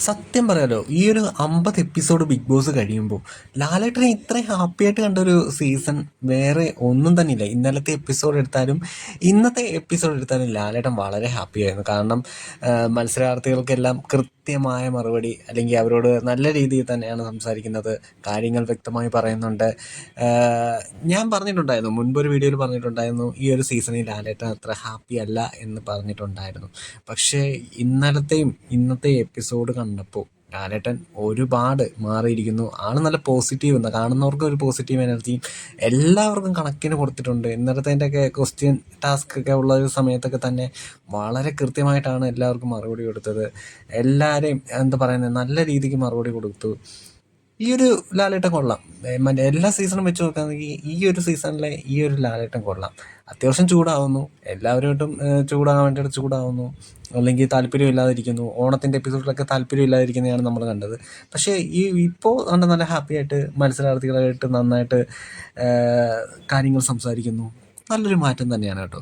സത്യം പറയാലോ, ഈ ഒരു 50 എപ്പിസോഡ് ബിഗ് ബോസ് കഴിയുമ്പോൾ ലാലേട്ടനെ ഇത്രയും ഹാപ്പി ആയിട്ട് കണ്ടൊരു സീസൺ വേറെ ഒന്നും തന്നെ ഇല്ല. ഇന്നലത്തെ എപ്പിസോഡ് എടുത്താലും ഇന്നത്തെ എപ്പിസോഡ് എടുത്താലും ലാലേട്ടൻ വളരെ ഹാപ്പി ആയിരുന്നു. കാരണം മത്സരാർത്ഥികൾക്കെല്ലാം കൃത്യമായ മറുപടി, അല്ലെങ്കിൽ അവരോട് നല്ല രീതിയിൽ തന്നെയാണ് സംസാരിക്കുന്നത്, കാര്യങ്ങൾ വ്യക്തമായി പറയുന്നുണ്ട്. ഞാൻ പറഞ്ഞിട്ടുണ്ടായിരുന്നു, മുൻപൊരു വീഡിയോയിൽ പറഞ്ഞിട്ടുണ്ടായിരുന്നു, ഈ ഒരു സീസണിൽ ലാലേട്ടൻ അത്ര ഹാപ്പി അല്ല എന്ന് പറഞ്ഞിട്ടുണ്ടായിരുന്നു. പക്ഷേ ഇന്നത്തെ എപ്പിസോഡ് കണ്ടപ്പോൾ ലാലേട്ടൻ ഒരുപാട് മാറിയിരിക്കുന്നു. ആള് നല്ല പോസിറ്റീവ്, കാണുന്നവർക്ക് ഒരു പോസിറ്റീവ് എനർജിയും എല്ലാവർക്കും കണക്കിന് കൊടുത്തിട്ടുണ്ട്. ഇന്നലത്തെ ക്വസ്റ്റ്യൻ ടാസ്ക് ഒക്കെ ഉള്ള ഒരു സമയത്തൊക്കെ തന്നെ വളരെ കൃത്യമായിട്ടാണ് എല്ലാവർക്കും മറുപടി കൊടുത്തത്. എല്ലാവരെയും എന്താ പറയുന്നത്, നല്ല രീതിക്ക് മറുപടി കൊടുത്തു. ഈ ഒരു ലാലേട്ടൻ കൊള്ളാം. മറ്റേ എല്ലാ സീസണും വെച്ച് നോക്കുകയാണെങ്കിൽ ഈ ഒരു സീസണിലെ ഈ ഒരു ലാലേട്ടൻ കൊള്ളാം. അത്യാവശ്യം ചൂടാവുന്നു, എല്ലാവരുമായിട്ടും ചൂടാകാൻ വേണ്ടിയിട്ട് ചൂടാവുന്നു, അല്ലെങ്കിൽ താല്പര്യം ഇല്ലാതിരിക്കുന്നു. ഓണത്തിൻ്റെ എപ്പിസോഡിലൊക്കെ താല്പര്യം ഇല്ലാതിരിക്കുന്നതാണ് നമ്മൾ കണ്ടത്. പക്ഷേ ഇപ്പോൾ നല്ല ഹാപ്പി ആയിട്ട് മത്സരാർത്ഥികളായിട്ട് നന്നായിട്ട് കാര്യങ്ങൾ സംസാരിക്കുന്നു. നല്ലൊരു മാറ്റം തന്നെയാണ് കേട്ടോ.